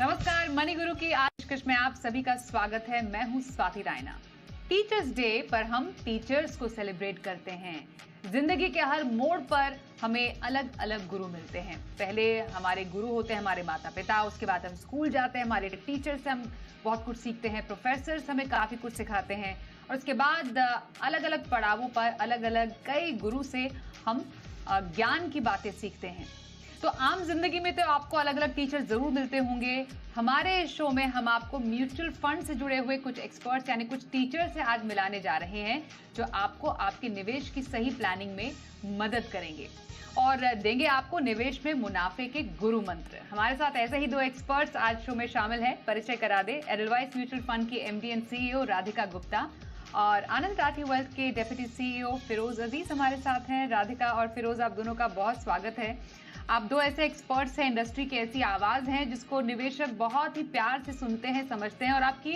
नमस्कार, मनी गुरु की आज पेशकश में आप सभी का स्वागत है। मैं हूं स्वाति रायना। टीचर्स डे पर हम टीचर्स को सेलिब्रेट करते हैं। जिंदगी के हर मोड़ पर हमें अलग अलग गुरु मिलते हैं। पहले हमारे गुरु होते हैं हमारे माता पिता, उसके बाद हम स्कूल जाते हैं, हमारे टीचर्स से हम बहुत कुछ सीखते हैं, प्रोफेसर्स हमें काफी कुछ सिखाते हैं और उसके बाद अलग अलग पड़ावों पर अलग अलग कई गुरु से हम ज्ञान की बातें सीखते हैं। तो आम जिंदगी में तो आपको अलग अलग टीचर जरूर मिलते होंगे। हमारे शो में हम आपको म्यूचुअल फंड से जुड़े हुए कुछ एक्सपर्ट्स यानी कुछ टीचर से आज मिलाने जा रहे हैं जो आपको आपके निवेश की सही प्लानिंग में मदद करेंगे और देंगे आपको निवेश में मुनाफे के गुरु मंत्र। हमारे साथ ऐसे ही दो एक्सपर्ट्स आज शो में शामिल हैं। परिचय करा दे, एडलवाइस म्यूचुअल फंड की MD and CEO Radhika Gupta और आनंद राठी वेल्थ के डेप्यूटी सीईओ फिरोज अजीज हमारे साथ हैं। राधिका और फिरोज, आप दोनों का बहुत स्वागत है। आप दो ऐसे एक्सपर्ट्स हैं, इंडस्ट्री की ऐसी आवाज हैं जिसको निवेशक बहुत ही प्यार से सुनते हैं, समझते हैं और आपकी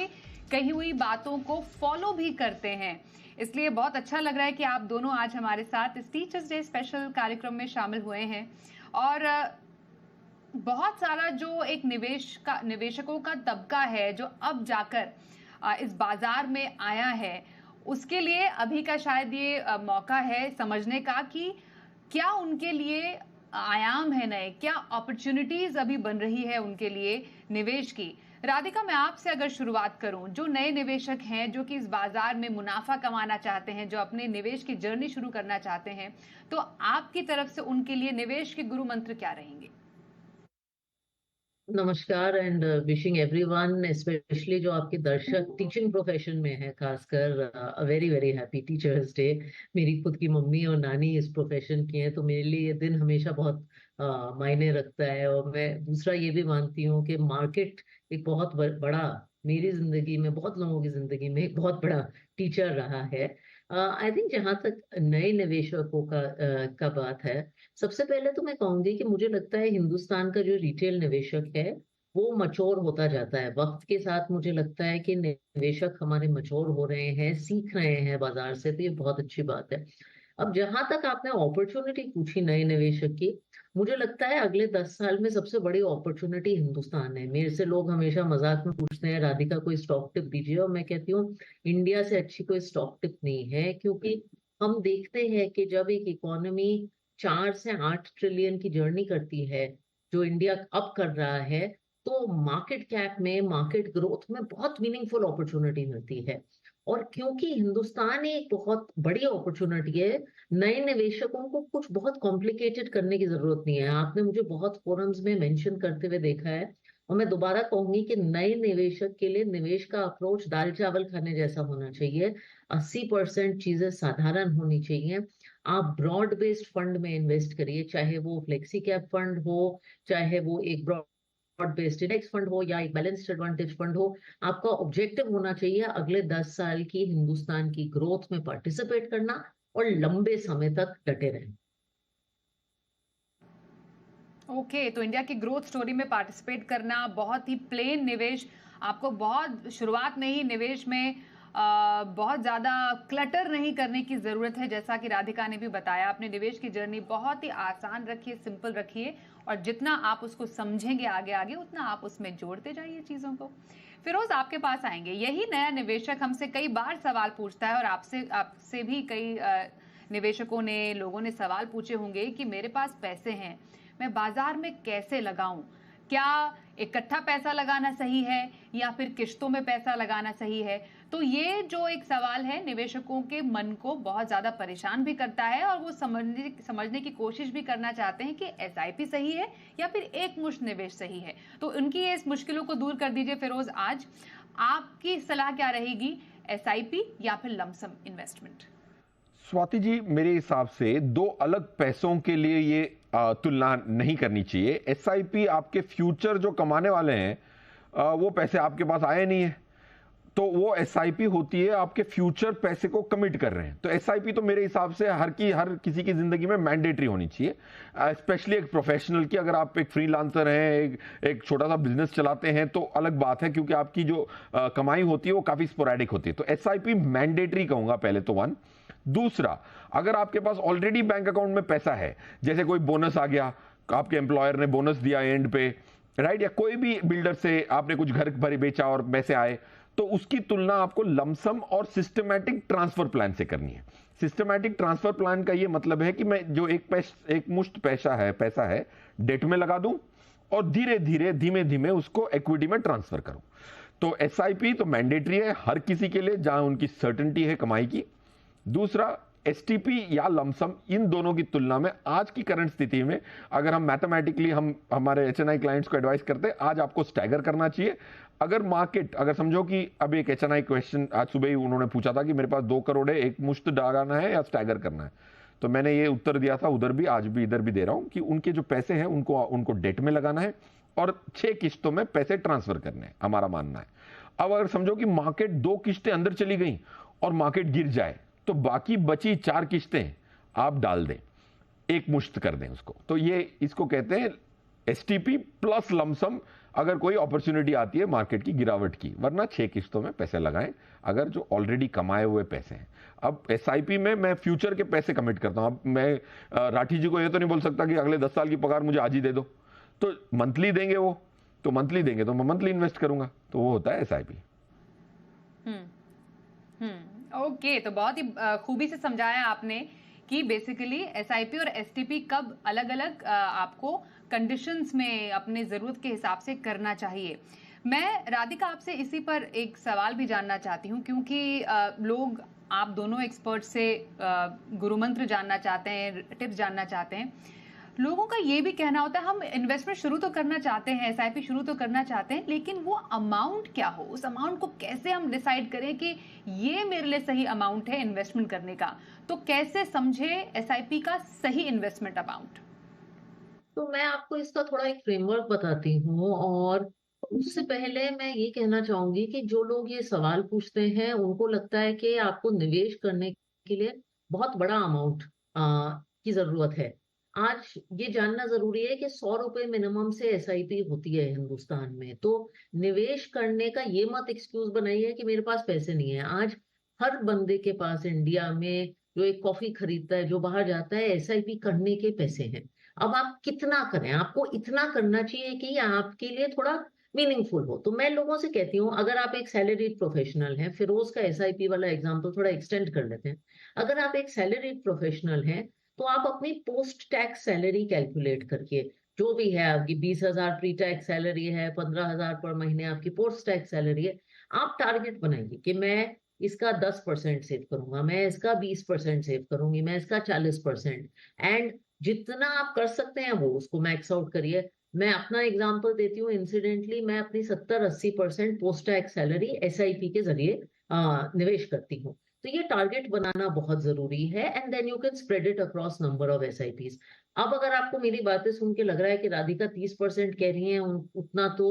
कही हुई बातों को फॉलो भी करते हैं। इसलिए बहुत अच्छा लग रहा है कि आप दोनों आज हमारे साथ इस टीचर्स डे स्पेशल कार्यक्रम में शामिल हुए हैं। और बहुत सारा जो एक निवेशकों का तबका है जो अब जाकर इस बाजार में आया है, उसके लिए अभी का शायद ये मौका है समझने का कि क्या उनके लिए आयाम है नए, क्या अपॉर्चुनिटीज अभी बन रही है उनके लिए निवेश की। राधिका, मैं आपसे अगर शुरुआत करूं, जो नए निवेशक हैं जो कि इस बाजार में मुनाफा कमाना चाहते हैं, जो अपने निवेश की जर्नी शुरू करना चाहते हैं, तो आपकी तरफ से उनके लिए निवेश के गुरु मंत्र क्या रहेंगे? नमस्कार एंड विशिंग एवरीवन, स्पेशली जो आपके दर्शक टीचिंग प्रोफेशन में है, खासकर a very very happy teachers day. मेरी खुद की मम्मी और नानी इस प्रोफेशन की हैं, तो मेरे लिए ये दिन हमेशा बहुत मायने रखता है। और मैं दूसरा ये भी मानती हूँ कि मार्केट एक बहुत बड़ा, मेरी जिंदगी में, बहुत लोगों की जिंदगी में एक बहुत बड़ा टीचर रहा है। आई थिंक जहाँ तक नए निवेशकों का बात है, सबसे पहले तो मैं कहूंगी कि मुझे लगता है हिंदुस्तान का जो रिटेल निवेशक है वो मच्योर होता जाता है वक्त के साथ। मुझे लगता है कि निवेशक हमारे मच्योर हो रहे हैं, सीख रहे हैं बाजार से, तो ये बहुत अच्छी बात है। अब जहां तक आपने अपॉर्चुनिटी पूछी नए निवेशक की, मुझे लगता है अगले 10 साल में सबसे बड़ी अपॉर्चुनिटी हिंदुस्तान है। मेरे से लोग हमेशा मजाक में पूछते हैं, राधिका कोई स्टॉक टिप दीजिए, और मैं कहती हूँ इंडिया से अच्छी कोई स्टॉक टिप नहीं है। क्योंकि हम देखते हैं कि जब एक इकोनॉमी 4 से 8 ट्रिलियन की जर्नी करती है, जो इंडिया अब कर रहा है, तो मार्केट कैप में, मार्केट ग्रोथ में बहुत मीनिंगफुल अपॉर्चुनिटी मिलती है। और क्योंकि हिंदुस्तान एक बहुत बड़ी अपॉर्चुनिटी है, नए निवेशकों को कुछ बहुत कॉम्प्लिकेटेड करने की जरूरत नहीं है। आपने मुझे बहुत फोरम्स में मेंशन करते हुए देखा है, और मैं दोबारा कहूंगी कि नए निवेशक के लिए निवेश का अप्रोच दाल चावल खाने जैसा होना चाहिए। 80% चीजें साधारण होनी चाहिए। आप ब्रॉड बेस्ड फंड में इन्वेस्ट करिए, चाहे वो फ्लेक्सी कैप फंड हो, चाहे वो एक ब्रॉड बेस्ड इंडेक्स फंड हो या एक बैलेंस्ड एडवांटेज फंड हो। आपका ऑब्जेक्टिव होना चाहिए अगले 10 साल की हिंदुस्तान की ग्रोथ में पार्टिसिपेट करना और लंबे समय तक डटे रहना। ओके, तो इंडिया की ग्रोथ स्टोरी में पार्टिसिपेट करना, बहुत ही प्लेन निवेश, आपको बहुत शुरुआत में ही निवेश में बहुत ज़्यादा क्लटर नहीं करने की ज़रूरत है। जैसा कि राधिका ने भी बताया, अपने निवेश की जर्नी बहुत ही आसान रखिए, सिंपल रखिए और जितना आप उसको समझेंगे आगे आगे, उतना आप उसमें जोड़ते जाइए चीज़ों को। फिरोज, आपके पास आएंगे। यही नया निवेशक हमसे कई बार सवाल पूछता है और आपसे भी कई निवेशकों ने, लोगों ने सवाल पूछे होंगे कि मेरे पास पैसे हैं, मैं बाजार में कैसे लगाऊं? क्या इकट्ठा पैसा लगाना सही है या फिर किश्तों में पैसा लगाना सही है? तो ये जो एक सवाल है, निवेशकों के मन को बहुत ज्यादा परेशान भी करता है और वो समझने की कोशिश भी करना चाहते हैं कि एसआईपी सही है या फिर एक मुश्त निवेश सही है। तो उनकी इस मुश्किलों को दूर कर दीजिए। फिरोज, आज आपकी सलाह क्या रहेगी, एसआईपी या फिर लमसम इन्वेस्टमेंट? स्वाति जी, मेरे हिसाब से दो अलग पैसों के लिए ये तुलना नहीं करनी चाहिए। एसआईपी आपके फ्यूचर जो कमाने वाले हैं वो पैसे आपके पास आए नहीं है, तो वो एसआईपी होती है आपके फ्यूचर पैसे को कमिट कर रहे हैं। तो एसआईपी तो मेरे हिसाब से हर किसी की जिंदगी में मैंडेटरी होनी चाहिए, स्पेशली एक प्रोफेशनल की। अगर आप एक फ्रीलांसर हैं, एक छोटा सा बिजनेस चलाते हैं, तो अलग बात है, क्योंकि आपकी जो कमाई होती है वो काफी स्पोरेडिक होती है। तो एसआईपी मैंडेटरी कहूंगा पहले तो, वन। दूसरा, अगर आपके पास ऑलरेडी बैंक अकाउंट में पैसा है, जैसे कोई बोनस आ गया, आपके एम्प्लॉयर ने बोनस दिया एंड पे, राइट, या कोई भी बिल्डर से आपने कुछ घर भरे बेचा और पैसे आए, तो उसकी तुलना आपको लमसम और सिस्टमैटिक ट्रांसफर प्लान से करनी है। सिस्टमैटिक ट्रांसफर प्लान का ये मतलब है कि मैं जो एक मुश्त पैसा है डेट में लगा दूं और धीमे धीमे उसको इक्विटी में ट्रांसफर करूं। तो एसआईपी तो मैंडेटरी है हर किसी के लिए जहां उनकी सर्टेनिटी है कमाई की। दूसरा, एसटीपी या लमसम, इन दोनों की तुलना में आज की करंट स्थिति में अगर हम मैथमेटिकली हम हमारे एचएनआई क्लाइंट्स को एडवाइस करते हैं, आज आपको स्टैगर करना चाहिए। अगर समझो कि अब एक एचएनआई क्वेश्चन आज सुबह ही उन्होंने पूछा था कि मेरे पास 2 करोड़ है, एक मुश्त डालना है या स्टैगर करना है, तो मैंने ये उत्तर दिया था उधर भी, आज भी इधर भी दे रहा हूं कि उनके जो पैसे हैं उनको डेट में लगाना है और 6 किश्तों में पैसे ट्रांसफर करने हैं, हमारा मानना है। अब अगर समझो कि मार्केट 2 किश्तें अंदर चली गई और मार्केट गिर जाए, तो बाकी बची 4 किश्तें आप डाल दें, एक मुश्त कर दें उसको। तो ये इसको कहते हैं एसटीपी प्लस लमसम, अगर कोई अपॉर्चुनिटी आती है मार्केट की गिरावट की, वरना 6 किश्तों में पैसे लगाएं अगर जो ऑलरेडी कमाए हुए पैसे हैं। अब एसआईपी में मैं फ्यूचर के पैसे कमिट करता हूं। अब मैं राठी जी को ये तो नहीं बोल सकता कि अगले 10 साल की पगार मुझे आज ही दे दो, तो मंथली देंगे वो, तो मंथली देंगे तो मैं मंथली इन्वेस्ट करूंगा, तो वो होता है एसआईपी। ओके, तो बहुत ही खूबी से समझाया आपने कि बेसिकली एसआईपी और एसटीपी कब अलग अलग आपको कंडीशंस में अपने ज़रूरत के हिसाब से करना चाहिए। मैं राधिका आपसे इसी पर एक सवाल भी जानना चाहती हूँ, क्योंकि लोग आप दोनों एक्सपर्ट से गुरु मंत्र जानना चाहते हैं, टिप्स जानना चाहते हैं। लोगों का ये भी कहना होता है हम इन्वेस्टमेंट शुरू तो करना चाहते हैं, एसआईपी शुरू तो करना चाहते हैं, लेकिन वो अमाउंट क्या हो, उस अमाउंट को कैसे हम डिसाइड करें कि ये मेरे लिए सही अमाउंट है इन्वेस्टमेंट करने का। तो कैसे समझे एसआईपी का सही इन्वेस्टमेंट अमाउंट? तो मैं आपको इसका थोड़ा एक फ्रेमवर्क बताती हूँ, और उससे पहले मैं ये कहना चाहूंगी कि जो लोग ये सवाल पूछते हैं उनको लगता है कि आपको निवेश करने के लिए बहुत बड़ा अमाउंट की जरूरत है। आज ये जानना जरूरी है कि 100 रुपए मिनिमम से एसआईपी होती है हिंदुस्तान में। तो निवेश करने का ये मत एक्सक्यूज बनाइए कि मेरे पास पैसे नहीं है। आज हर बंदे के पास इंडिया में, जो एक कॉफी खरीदता है, जो बाहर जाता है, एसआईपी करने के पैसे हैं। अब आप कितना करें, आपको इतना करना चाहिए कि आपके लिए थोड़ा मीनिंगफुल हो। तो मैं लोगों से कहती हूँ, अगर आप एक सैलरीड प्रोफेशनल हैं, फिरोज का एसआईपी वाला एग्जांपल थोड़ा एक्सटेंड कर लेते हैं। अगर आप एक सैलरीड प्रोफेशनल हैं तो आप अपनी पोस्ट टैक्स सैलरी कैलकुलेट करके, जो भी है आपकी 20,000 प्री टैक्स सैलरी है, 15,000 पर महीने आपकी पोस्ट टैक्स सैलरी है, आप टारगेट बनाइए कि मैं इसका 10% सेव करूंगा, मैं इसका 20% सेव करूंगी, मैं इसका 40%, एंड जितना आप कर सकते हैं वो उसको मैक्स आउट करिए। मैं अपना एग्जांपल देती हूँ, इंसिडेंटली मैं अपनी 70-80% पोस्ट टैक्स सैलरी एसआईपी के जरिए निवेश करती हूँ। तो ये टारगेट बनाना बहुत जरूरी है, and then you can spread it across number of SIPs. अब अगर आपको मेरी बातें सुन के लग रहा है कि राधिका 30% कह रही हैं, उतना तो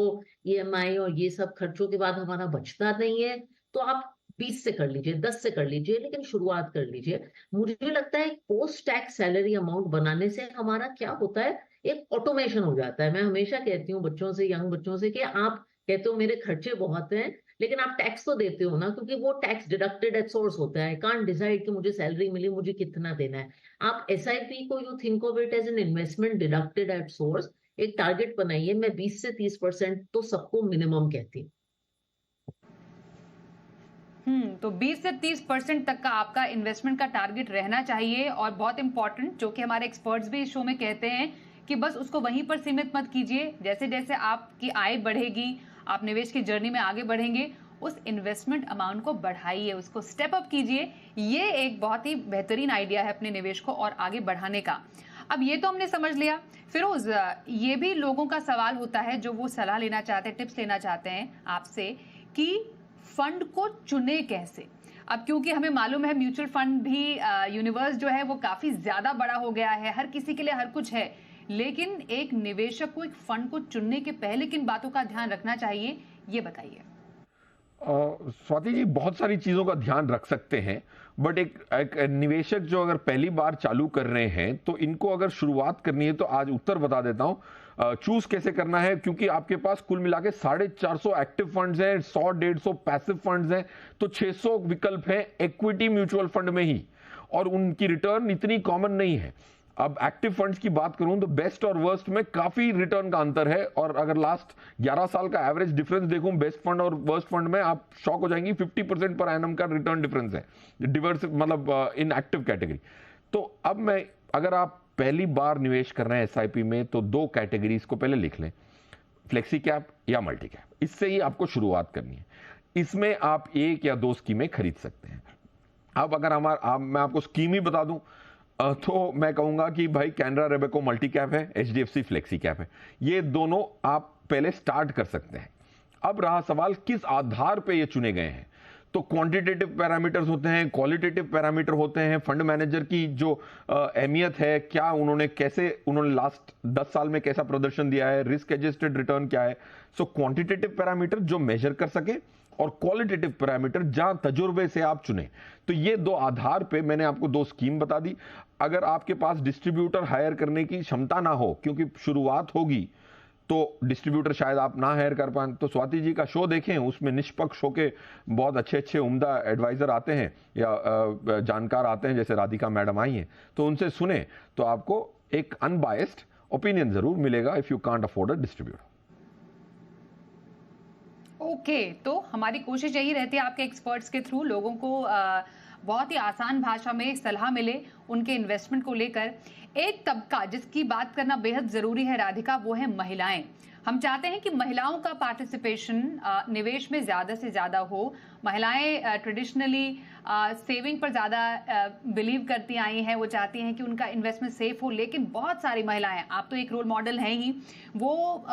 ईएमआई और ये सब खर्चों के बाद हमारा बचता नहीं है, तो आप 20 से कर लीजिए, 10 से कर लीजिए, लेकिन शुरुआत कर लीजिए। मुझे लगता है पोस्ट टैक्स सैलरी अमाउंट बनाने से हमारा क्या होता है, एक ऑटोमेशन हो जाता है। मैं हमेशा कहती हूँ बच्चों से, यंग बच्चों से, कि आप कहते हो मेरे खर्चे बहुत हैं, लेकिन आप टैक्स तो देते हो ना, क्योंकि वो टैक्स डिडक्टेड एट सोर्स होता है। आई कांट डिसाइड कि मुझे सैलरी मिली, मुझे कितना देना है। आप एसआईपी को you think of it as an investment deducted at source. एक टारगेट बनाइए। मैं 20 से 30% तो सबको मिनिमम कहती हूँ। तो 20 से 30% तक का आपका इन्वेस्टमेंट का टारगेट रहना चाहिए। और बहुत इंपॉर्टेंट, जो कि हमारे एक्सपर्ट्स भी इस शो में कहते हैं कि बस उसको वहीं पर सीमित मत कीजिए। जैसे जैसे आपकी आय बढ़ेगी, आप निवेश की जर्नी में आगे बढ़ेंगे, उस इन्वेस्टमेंट अमाउंट को बढ़ाइए, उसको स्टेप अप कीजिए। ये एक बहुत ही बेहतरीन आइडिया है अपने निवेश को और आगे बढ़ाने का। अब ये तो हमने समझ लिया। फिरोज, ये भी लोगों का सवाल होता है जो वो सलाह लेना चाहते हैं, टिप्स लेना चाहते हैं आपसे कि फंड को चुने कैसे। अब क्योंकि हमें मालूम है म्यूचुअल फंड भी यूनिवर्स जो है वो काफी ज्यादा बड़ा हो गया है, हर किसी के लिए हर कुछ है, लेकिन एक निवेशक को एक फंड को चुनने के पहले किन बातों का ध्यान रखना चाहिए, ये बताइए। स्वाति जी, बहुत सारी चीजों का ध्यान रख सकते हैं, बट एक निवेशक जो अगर पहली बार चालू कर रहे हैं तो इनको अगर शुरुआत करनी है तो आज उत्तर बता देता हूं चूज कैसे करना है। क्योंकि आपके पास कुल मिला के 450 एक्टिव फंड्स हैं, 100-150 पैसिव फंड्स हैं, तो 600 विकल्प हैं इक्विटी म्यूचुअल फंड में ही, और उनकी रिटर्न इतनी कॉमन नहीं है। अब एक्टिव फंड्स की बात करूं तो बेस्ट और वर्स्ट में काफी रिटर्न का अंतर है, और अगर लास्ट 11 साल का एवरेज डिफरेंस देखूं बेस्ट फंड और वर्स्ट फंड में, आप शॉक हो जाएंगी। 50% पर एनम का रिटर्न डिफरेंस है डिवर्स, मतलब इन एक्टिव कैटेगरी। तो अब मैं, अगर आप पहली बार निवेश कर रहे हैं एसआईपी में, तो दो कैटेगरीज को पहले लिख लें, फ्लेक्सी कैप या मल्टी कैप। इससे ही आपको शुरुआत करनी है। इसमें आप एक या दो स्कीमें खरीद सकते हैं। अब अगर मैं आपको स्कीम ही बता दूं तो मैं कहूंगा कि भाई कैनरा रेबेको मल्टी कैप है, एचडीएफसी फ्लेक्सी कैप है। ये दोनों आप पहले स्टार्ट कर सकते हैं। अब रहा सवाल किस आधार पे ये चुने गए हैं। तो क्वांटिटेटिव पैरामीटर्स होते हैं, क्वालिटेटिव पैरामीटर होते हैं, फंड मैनेजर की जो अहमियत है, क्या उन्होंने लास्ट 10 साल में कैसा प्रदर्शन दिया है, रिस्क एडजस्टेड रिटर्न क्या है। सो क्वांटिटेटिव पैरामीटर जो मेजर कर सके, और क्वालिटेटिव पैरामीटर जहां तजुर्बे से आप चुने। तो ये दो आधार पे मैंने आपको दो स्कीम बता दी। अगर आपके पास डिस्ट्रीब्यूटर हायर करने की क्षमता ना हो, क्योंकि शुरुआत होगी, तो डिस्ट्रीब्यूटर शायद आप ना हायर कर पाएं, तो स्वाति जी का शो देखें, उसमें निष्पक्ष होके बहुत अच्छे अच्छे उम्दा एडवाइजर आते हैं या जानकार आते हैं, जैसे राधिका मैडम आई हैं, तो उनसे सुने तो आपको एक अनबायस्ड ओपिनियन जरूर मिलेगा if you can't afford a distributor. Okay, तो हमारी कोशिश यही रहती है आपके एक्सपर्ट्स के थ्रू लोगों को बहुत ही आसान भाषा में सलाह मिले उनके इन्वेस्टमेंट को लेकर। एक तबका जिसकी बात करना बेहद जरूरी है राधिका, वो है महिलाएं। हम चाहते हैं कि महिलाओं का पार्टिसिपेशन निवेश में ज्यादा से ज्यादा हो। महिलाएं ट्रेडिशनली सेविंग पर ज्यादा बिलीव करती आई हैं, वो चाहती हैं कि उनका इन्वेस्टमेंट सेफ हो। लेकिन बहुत सारी महिलाएं, आप तो एक रोल मॉडल हैं ही, वो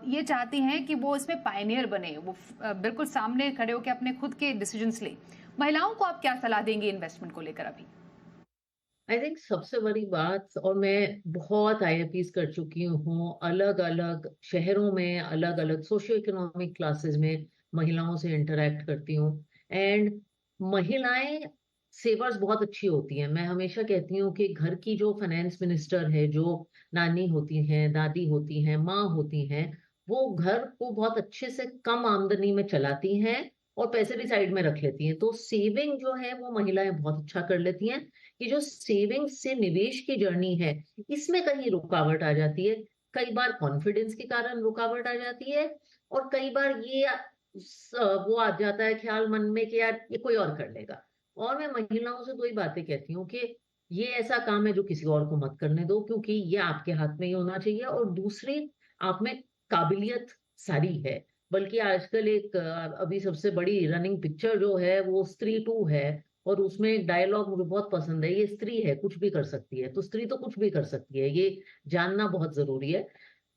ये चाहती हैं कि वो इसमें पायनियर बने, वो बिल्कुल सामने खड़े होकर अपने खुद के डिसीजंस ले। महिलाओं को आप क्या सलाह देंगे इन्वेस्टमेंट को लेकर अभी? आई थिंक सबसे बड़ी बात, और मैं बहुत आईएपीज कर चुकी हूँ, अलग अलग शहरों में, अलग अलग सोशियो इकोनॉमिक क्लासेस में महिलाओं से इंटरेक्ट करती हूँ, एंड महिलाएं सेवर्स बहुत अच्छी होती हैं। मैं हमेशा कहती हूँ कि घर की जो फाइनेंस मिनिस्टर है, जो नानी होती हैं, दादी होती हैं, माँ होती हैं, वो घर को बहुत अच्छे से कम आमदनी में चलाती हैं और पैसे भी साइड में रख लेती हैं। तो सेविंग जो है वो महिलाएं बहुत अच्छा कर लेती हैं। कि जो सेविंग से निवेश की जर्नी है, इसमें कहीं रुकावट आ जाती है। कई बार कॉन्फिडेंस के कारण रुकावट आ जाती है, और कई बार ये वो आ जाता है ख्याल मन में कि यार ये कोई और कर लेगा। और मैं महिलाओं से दो ही बातें कहती हूँ कि ये ऐसा काम है जो किसी और को मत करने दो, क्योंकि ये आपके हाथ में ही होना चाहिए। और दूसरी, आप में काबिलियत सारी है। बल्कि आजकल एक अभी सबसे बड़ी रनिंग पिक्चर जो है वो स्त्री 2 है, और उसमें एक डायलॉग मुझे बहुत पसंद है, ये स्त्री है, कुछ भी कर सकती है। तो स्त्री तो कुछ भी कर सकती है, ये जानना बहुत जरूरी है।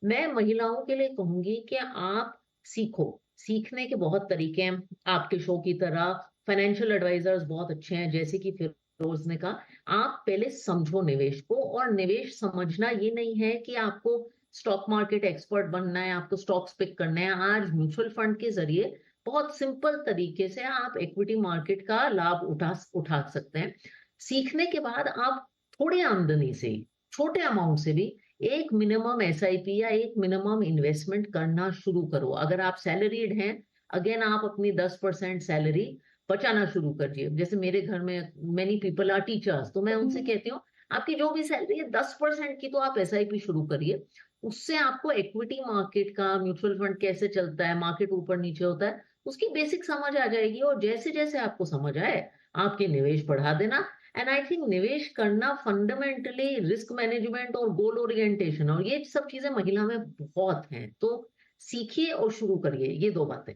मैं महिलाओं के लिए कहूंगी कि आप सीखो। सीखने के बहुत तरीके हैं। आपके शो की तरह फाइनेंशियल एडवाइजर्स बहुत अच्छे हैं, जैसे कि फिरोज ने कहा, आप पहले समझो निवेश को। और निवेश समझना ये नहीं है कि आपको स्टॉक मार्केट एक्सपर्ट बनना है, आपको स्टॉक्स पिक करना है। आज म्यूचुअल फंड के जरिए बहुत सिंपल तरीके से आप इक्विटी मार्केट का लाभ उठा सकते हैं। सीखने के बाद आप थोड़ी आमदनी से, छोटे अमाउंट से भी एक मिनिमम एसआईपी या एक मिनिमम इन्वेस्टमेंट करना शुरू करो। अगर आप सैलरीड हैं, अगेन आप अपनी 10% सैलरी बचाना शुरू करिए। जैसे मेरे घर में मेनी पीपल आर टीचर्स, तो मैं उनसे कहती हूँ आपकी जो भी सैलरी है 10% की तो आप एसआईपी शुरू करिए। उससे आपको इक्विटी मार्केट का, म्यूचुअल फंड कैसे चलता है, मार्केट ऊपर नीचे होता है, उसकी बेसिक समझ आ जाएगी। और जैसे जैसे आपको समझ आए, आपके निवेश बढ़ा देना। एंड आई थिंक निवेश करना फंडामेंटली रिस्क मैनेजमेंट और गोल ओरिएंटेशन, और ये सब चीजें महिला में बहुत हैं। तो सीखिए और शुरू करिए, ये दो बातें।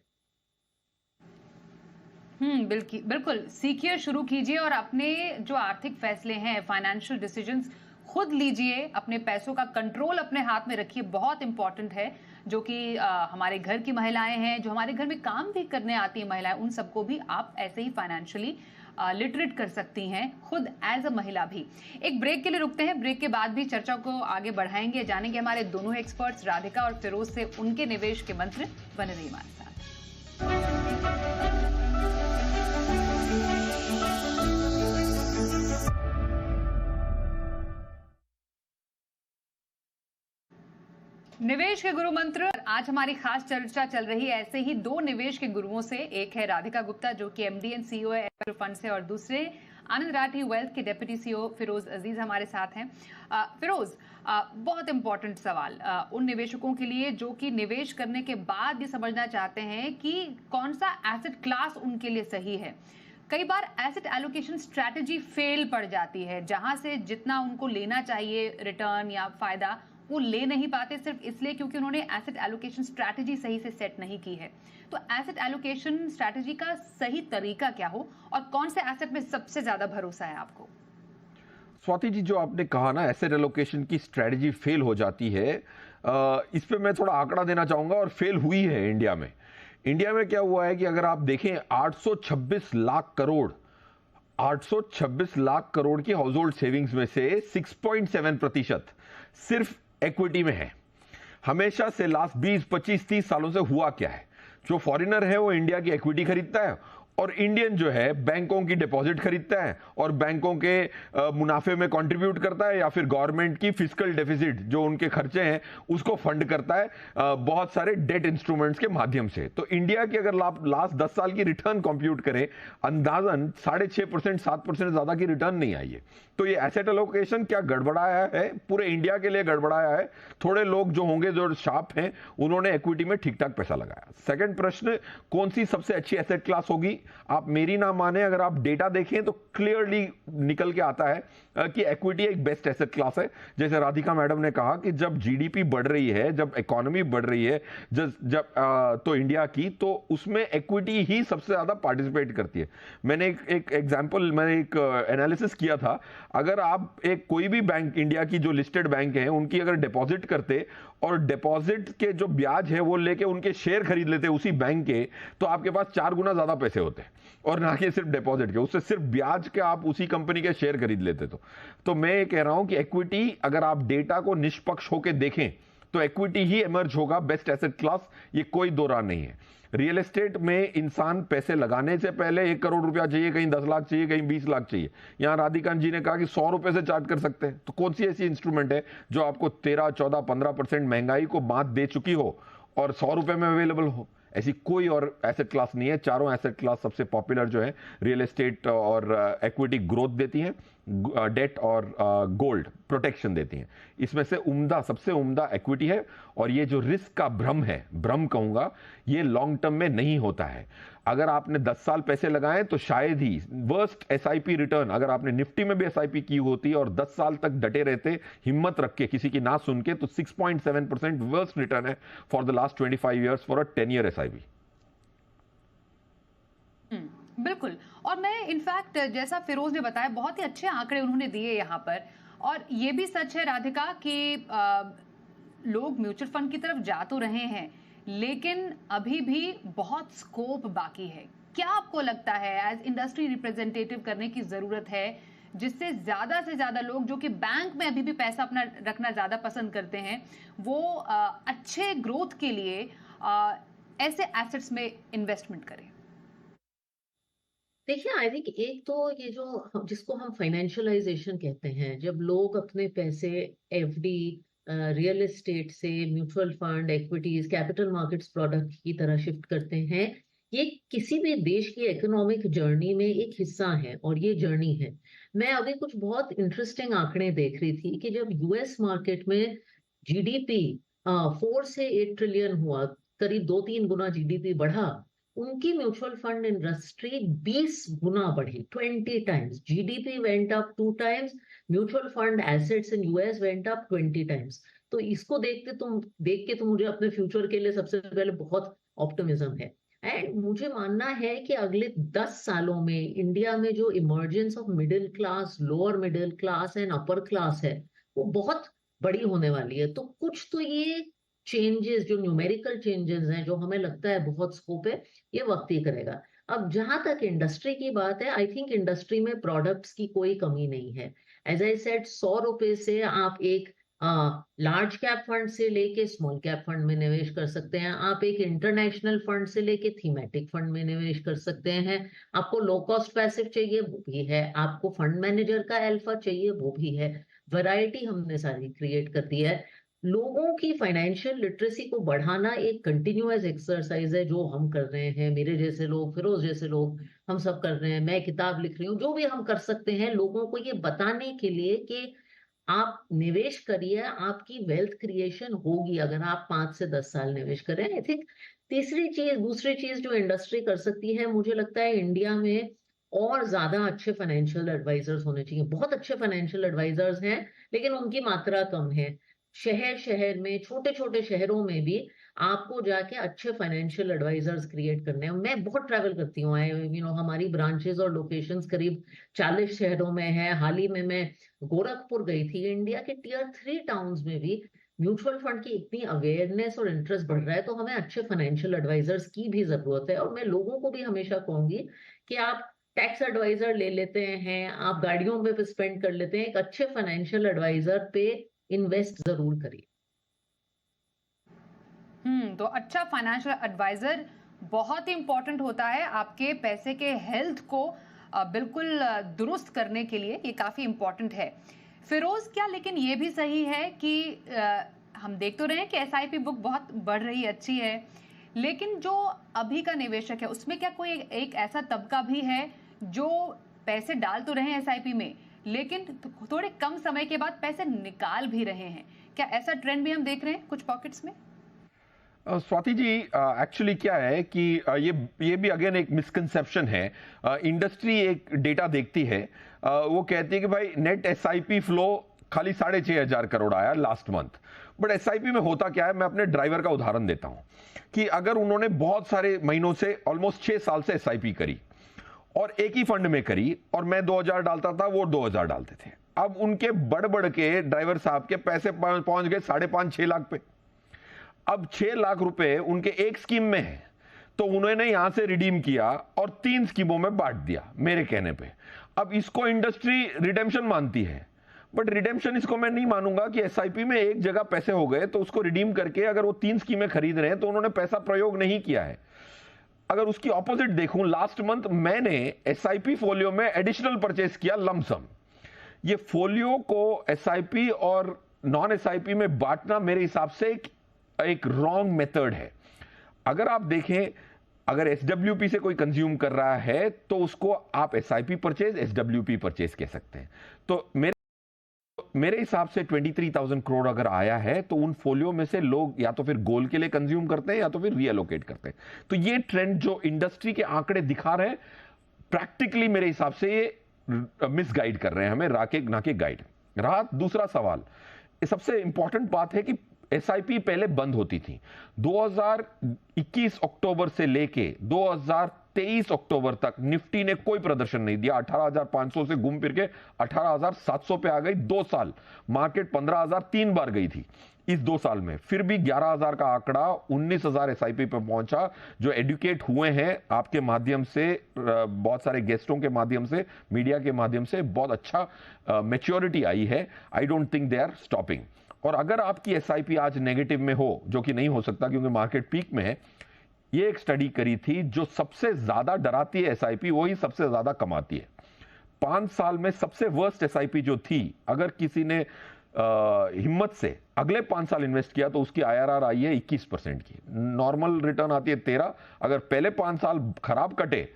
बिल्कुल सीखिए, शुरू कीजिए, और अपने जो आर्थिक फैसले हैं, फाइनेंशियल डिसीजंस खुद लीजिए। अपने पैसों का कंट्रोल अपने हाथ में रखिए, बहुत इंपॉर्टेंट है। जो कि हमारे घर की महिलाएं हैं, जो हमारे घर में काम भी करने आती हैं महिलाएं, उन सबको भी आप ऐसे ही फाइनेंशियली लिटरेट कर सकती हैं, खुद एज अ महिला भी। एक ब्रेक के लिए रुकते हैं, ब्रेक के बाद भी चर्चा को आगे बढ़ाएंगे, जानेंगे हमारे दोनों एक्सपर्ट्स राधिका और फिरोज से उनके निवेश के मंत्र। बने रहिए हमारे साथ। निवेश के गुरु मंत्र, आज हमारी खास चर्चा चल रही है ऐसे ही दो निवेश के गुरुओं से। एक है राधिका गुप्ता, जो कि एमडी एंड सीईओ है फंड से, और दूसरे आनंद राठी वेल्थ के डेप्यूटी सीईओ फिरोज अजीज हमारे साथ हैं। फिरोज, बहुत इंपॉर्टेंट सवाल उन निवेशकों के लिए जो कि निवेश करने के बाद ये समझना चाहते हैं कि कौन सा एसेट क्लास उनके लिए सही है। कई बार एसेट एलोकेशन स्ट्रैटेजी फेल पड़ जाती है, जहां से जितना उनको लेना चाहिए रिटर्न या फायदा वो ले नहीं पाते, सिर्फ इसलिए क्योंकि उन्होंने एसेट एलोकेशन स्ट्रैटेजी सही से सेट नहीं की है। तो एसेट एलोकेशन स्ट्रैटेजी का सही तरीका क्या हो और कौन से एसेट में सबसे ज्यादा भरोसा है आपको? स्वाति जी, जो आपने कहा ना एसेट एलोकेशन की स्ट्रैटेजी फेल हो जाती है, इस पे मैं थोड़ा आंकड़ा देना चाहूंगा, और फेल हुई है इंडिया में। इंडिया में क्या हुआ है कि अगर आप देखें 826 लाख करोड़ की हाउस होल्ड सेविंग्स में से 6.7% सिर्फ इक्विटी में है। हमेशा से लास्ट 20, 25, 30 सालों से हुआ क्या है, जो फॉरेनर है वो इंडिया की इक्विटी खरीदता है और इंडियन जो है बैंकों की डिपॉजिट खरीदता है और बैंकों के मुनाफे में कंट्रीब्यूट करता है, या फिर गवर्नमेंट की फिस्कल डेफिसिट जो उनके खर्चे हैं उसको फंड करता है बहुत सारे डेट इंस्ट्रूमेंट्स के माध्यम से। तो इंडिया की अगर लास्ट 10 साल की रिटर्न कंप्यूट करें, अंदाजन 6.5%, 7% ज्यादा की रिटर्न नहीं आई है। तो ये एसेट एलोकेशन क्या गड़बड़ाया है, पूरे इंडिया के लिए गड़बड़ाया है। थोड़े लोग जो होंगे जो शार्प हैं उन्होंने इक्विटी में ठीक ठाक पैसा लगाया। सेकंड प्रश्न, कौन सी सबसे अच्छी एसेट क्लास होगी? आप मेरी ना माने, अगर आप डेटा देखें तो क्लियरली निकल के आता है कि इक्विटी एक बेस्ट एसेट क्लास है। जैसे राधिका मैडम ने कहा कि जब जीडीपी बढ़ रही है, जब इकोनॉमी बढ़ रही है, तो इंडिया की, तो उसमें इक्विटी ही सबसे ज्यादा पार्टिसिपेट करती है। मैंने एक एग्जांपल, मैंने एक एनालिसिस किया था। अगर आप कोई भी बैंक, इंडिया की जो लिस्टेड बैंक है उनकी अगर डिपॉजिट करते और डिपॉजिट के जो ब्याज है वो लेके उनके शेयर खरीद लेते उसी बैंक के, तो आपके पास 4 गुना ज्यादा पैसे होते, और ना कि सिर्फ डिपॉजिट के, उससे सिर्फ ब्याज के आप उसी कंपनी के शेयर खरीद लेते। तो मैं ये कह रहा हूं कि इक्विटी, अगर आप डेटा को निष्पक्ष होकर देखें तो इक्विटी ही इमर्ज होगा बेस्ट एसेट क्लास, ये कोई दो राह नहीं है। रियल एस्टेट में इंसान पैसे लगाने से पहले 1 करोड़ रुपया चाहिए, कहीं 10 लाख चाहिए, कहीं 20 लाख चाहिए। यहां राधिका जी ने कहा कि 100 रुपए से चार्ज कर सकते हैं। तो कौन सी ऐसी इंस्ट्रूमेंट है जो आपको 13, 14, 15% महंगाई को मात दे चुकी हो और 100 रुपए में अवेलेबल हो? ऐसी कोई और एसेट क्लास नहीं है। चारों एसेट क्लास सबसे पॉपुलर जो है, रियल एस्टेट और इक्विटी ग्रोथ देती हैं, डेट और गोल्ड प्रोटेक्शन देती हैं। इसमें से उम्दा, सबसे उम्दा इक्विटी है। और ये जो रिस्क का भ्रम है, भ्रम कहूंगा, ये लॉन्ग टर्म में नहीं होता है। अगर आपने 10 साल पैसे लगाए तो शायद ही वर्स्ट एसआईपी रिटर्न, अगर आपने निफ्टी में भी एसआईपी की होती और 10 साल तक डटे रहते हिम्मत रख के, किसी की ना सुन के, तो 6.7% वर्स्ट रिटर्न है for the last 25 years for a 10-year SIP. बिल्कुल। और मैं इनफैक्ट, जैसा फिरोज ने बताया, बहुत ही अच्छे आंकड़े उन्होंने दिए यहाँ पर। और ये भी सच है राधिका कि लोग म्यूचुअल फंड की तरफ जा तो रहे हैं, लेकिन अभी भी बहुत स्कोप बाकी है। क्या आपको लगता है एज इंडस्ट्री रिप्रेजेंटेटिव करने की जरूरत है, जिससे ज्यादा से ज्यादा लोग जो कि बैंक में अभी भी पैसा अपना रखना ज्यादा पसंद करते हैं, वो अच्छे ग्रोथ के लिए ऐसे एसेट्स में इन्वेस्टमेंट करें? देखिए, आई थिंक एक तो ये जो जिसको हम फाइनेंशियलाइजेशन कहते हैं, जब लोग अपने पैसे एफडी, रियल एस्टेट से mutual fund, equities, capital markets product की तरह शिफ्ट करते हैं, ये किसी भी देश की इकोनॉमिक जर्नी में एक हिस्सा है और ये जर्नी है। मैं अभी कुछ बहुत इंटरेस्टिंग आंकड़े देख रही थी कि जब यूएस मार्केट में जीडीपी 4 से 8 ट्रिलियन हुआ, करीब 2-3 गुना जीडीपी बढ़ा, उनकी म्यूचुअल फंड इंडस्ट्री 20 गुना बढ़ी, 20 times. GDP went up 2 times, mutual fund assets in US went up 20 times. तो इसको देख के तो मुझे अपने फ्यूचर के लिए सबसे पहले बहुत ऑप्टिमिज्म है। एंड मुझे मानना है कि अगले 10 सालों में इंडिया में जो emergence of middle class, lower middle class and upper class है, वो बहुत बड़ी होने वाली है। तो कुछ तो ये चेंजेस, जो न्यूमेरिकल चेंजेस हैं, जो हमें लगता है बहुत स्कोप है, ये वक्त ही करेगा। अब जहां तक इंडस्ट्री की बात है, आई थिंक इंडस्ट्री में प्रोडक्ट्स की कोई कमी नहीं है। एज आई सेड, 100 रुपए से आप एक लार्ज कैप फंड से लेके स्मॉल कैप फंड में निवेश कर सकते हैं। आप एक इंटरनेशनल फंड से लेके थीमेटिक फंड में निवेश कर सकते हैं। आपको लो कॉस्ट पैसिव चाहिए, वो भी है। आपको फंड मैनेजर का अल्फा चाहिए, वो भी है। वैरायटी हमने सारी क्रिएट कर दी है। लोगों की फाइनेंशियल लिटरेसी को बढ़ाना एक कंटिन्यूअस एक्सरसाइज है जो हम कर रहे हैं, मेरे जैसे लोग, फिरोज जैसे लोग, हम सब कर रहे हैं, मैं किताब लिख रही हूँ, जो भी हम कर सकते हैं लोगों को ये बताने के लिए कि आप निवेश करिए, आपकी वेल्थ क्रिएशन होगी अगर आप 5 से 10 साल निवेश करें। आई थिंक दूसरी चीज जो इंडस्ट्री कर सकती है, मुझे लगता है इंडिया में और ज्यादा अच्छे फाइनेंशियल एडवाइजर्स होने चाहिए। बहुत अच्छे फाइनेंशियल एडवाइजर्स हैं, लेकिन उनकी मात्रा कम है। शहर शहर में, छोटे छोटे शहरों में भी आपको जाके अच्छे फाइनेंशियल एडवाइजर्स क्रिएट करने हैं। मैं बहुत ट्रैवल करती हूँ, हमारी ब्रांचेस और लोकेशंस करीब 40 शहरों में है। हाल ही में मैं गोरखपुर गई थी। इंडिया के टियर 3 टाउन्स में भी म्यूचुअल फंड की इतनी अवेयरनेस और इंटरेस्ट बढ़ रहा है, तो हमें अच्छे फाइनेंशियल एडवाइजर्स की भी जरूरत है। और मैं लोगों को भी हमेशा कहूंगी कि आप टैक्स एडवाइजर ले लेते हैं, आप गाड़ियों पे स्पेंड कर लेते हैं, एक अच्छे फाइनेंशियल एडवाइजर पे इन्वेस्ट जरूर करिए। तो अच्छा फाइनेंशियल एडवाइजर बहुत ही इंपॉर्टेंट होता है आपके पैसे के हेल्थ को बिल्कुल दुरुस्त करने के लिए। ये काफी इंपॉर्टेंट है। फिरोज, क्या लेकिन ये भी सही है कि हम देख तो रहे हैं कि एसआईपी बुक बहुत बढ़ रही है, अच्छी है, लेकिन जो अभी का निवेशक है उसमें क्या कोई एक ऐसा तबका भी है जो पैसे डाल तो रहे हैं एसआईपी में, लेकिन थोड़े कम समय के बाद पैसे निकाल भी रहे हैं? क्या ऐसा ट्रेंड भी हम देख रहे हैं कुछ पॉकेट्स में? स्वाति जी, एक्चुअली क्या है कि ये भी अगेन एक मिसकंसेप्शन है। इंडस्ट्री एक डेटा देखती है, वो कहती है कि भाई नेट एसआईपी फ्लो खाली 6,500 करोड़ आया लास्ट मंथ। बट एसआईपी में होता क्या है, मैं अपने ड्राइवर का उदाहरण देता हूं कि अगर उन्होंने बहुत सारे महीनों से, ऑलमोस्ट 6 साल से एसआईपी करी और एक ही फंड में करी, और मैं 2,000 डालता था, वो 2,000 डालते थे, अब उनके बढ़ के ड्राइवर साहब के पैसे पहुंच गए 5.5-6 लाख पे। अब 6 लाख रुपए उनके एक स्कीम में है, तो उन्होंने यहां से रिडीम किया और 3 स्कीमों में बांट दिया मेरे कहने पे। अब इसको इंडस्ट्री रिडेम्पशन मानती है, बट रिडेम्पशन इसको मैं नहीं मानूंगा कि एसआईपी में एक जगह पैसे हो गए तो उसको रिडीम करके अगर वो 3 स्कीमें खरीद रहे हैं तो उन्होंने पैसा प्रयोग नहीं किया है। अगर उसकी ऑपोजिट देखूं, लास्ट मंथ मैंने एसआईपी फोलियो में एडिशनल परचेस किया लमसम। ये फोलियो को एसआईपी और नॉन एसआईपी में बांटना मेरे हिसाब से एक रॉन्ग मेथड है। अगर आप देखें, अगर एसडब्ल्यूपी से कोई कंज्यूम कर रहा है तो उसको आप एसआईपी परचेज, एसडब्ल्यूपी परचेज कह सकते हैं। तो मेरे हिसाब से 23,000 करोड़ अगर आया है तो उन फोलियो में से लोग या तो फिर गोल के लिए कंज्यूम करते हैं या तो फिर रीएलोकेट करते हैं। तो ये ट्रेंड जो इंडस्ट्री के आंकड़े दिखा रहे हैं, प्रैक्टिकली मेरे हिसाब से ये मिसगाइड कर रहे हैं हमें, ना के गाइड। रहा दूसरा सवाल, सबसे इंपॉर्टेंट बात है कि एसआईपी पहले बंद होती थी। 2021 अक्टूबर से लेके 2023 अक्टूबर तक निफ्टी ने कोई प्रदर्शन नहीं दिया। 18,500 से घूम फिर के 18,700 पे आ गई। 2 साल मार्केट 15,000 3 बार गई थी इस 2 साल में, फिर भी 11,000 का आंकड़ा 19,000 एसआईपी पे पहुंचा। जो एडुकेट हुए हैं आपके माध्यम से, बहुत सारे गेस्टों के माध्यम से, मीडिया के माध्यम से, बहुत अच्छा मैच्योरिटी आई है। I don't think they are stopping. और अगर आपकी एसआईपी आज नेगेटिव में हो, जो कि नहीं हो सकता क्योंकि मार्केट पीक में है, ये एक स्टडी करी थी, जो सबसे ज्यादा डराती है एसआईपी वही सबसे ज्यादा कमाती है। 5 साल में सबसे वर्स्ट एसआईपी जो थी, अगर किसी ने हिम्मत से अगले 5 साल इन्वेस्ट किया तो उसकी आईआरआर आई है 21% की। नॉर्मल रिटर्न आती है 13। अगर पहले 5 साल खराब कटे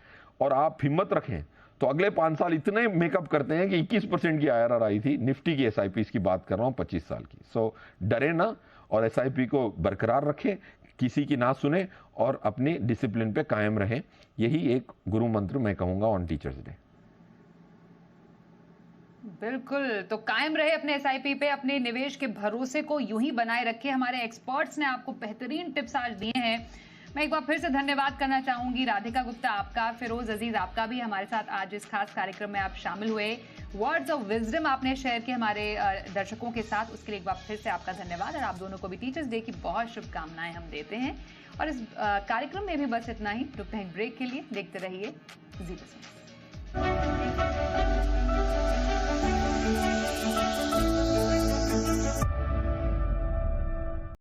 और आप हिम्मत रखें तो अगले 5 साल इतने मेकअप करते हैं कि 21% की आईआरआर आई थी। निफ्टी की एसआईपी की बात कर रहा हूं 25 साल की। सो डरे ना और एसआईपी को बरकरार रखें, किसी की ना सुने और अपनी डिसिप्लिन पे कायम रहें। यही एक गुरु मंत्र मैं कहूंगा ऑन टीचर्स डे। बिल्कुल, तो कायम रहे अपने एसआईपी पे, अपने निवेश के भरोसे को यूं ही बनाए रखे। हमारे एक्सपर्ट्स ने आपको बेहतरीन टिप्स आज दिए हैं। मैं एक बार फिर से धन्यवाद करना चाहूंगी राधिका गुप्ता आपका, फिरोज अजीज आपका भी हमारे साथ आज इस खास कार्यक्रम में आप शामिल हुए। वर्ड्स ऑफ विजडम आपने शेयर किए हमारे दर्शकों के साथ, उसके लिए एक बार फिर से आपका धन्यवाद। और आप दोनों को भी टीचर्स डे की बहुत शुभकामनाएं हम देते हैं। और इस कार्यक्रम में भी बस इतना ही। रुकते हैं ब्रेक के लिए, देखते रहिए जी बिजनेस।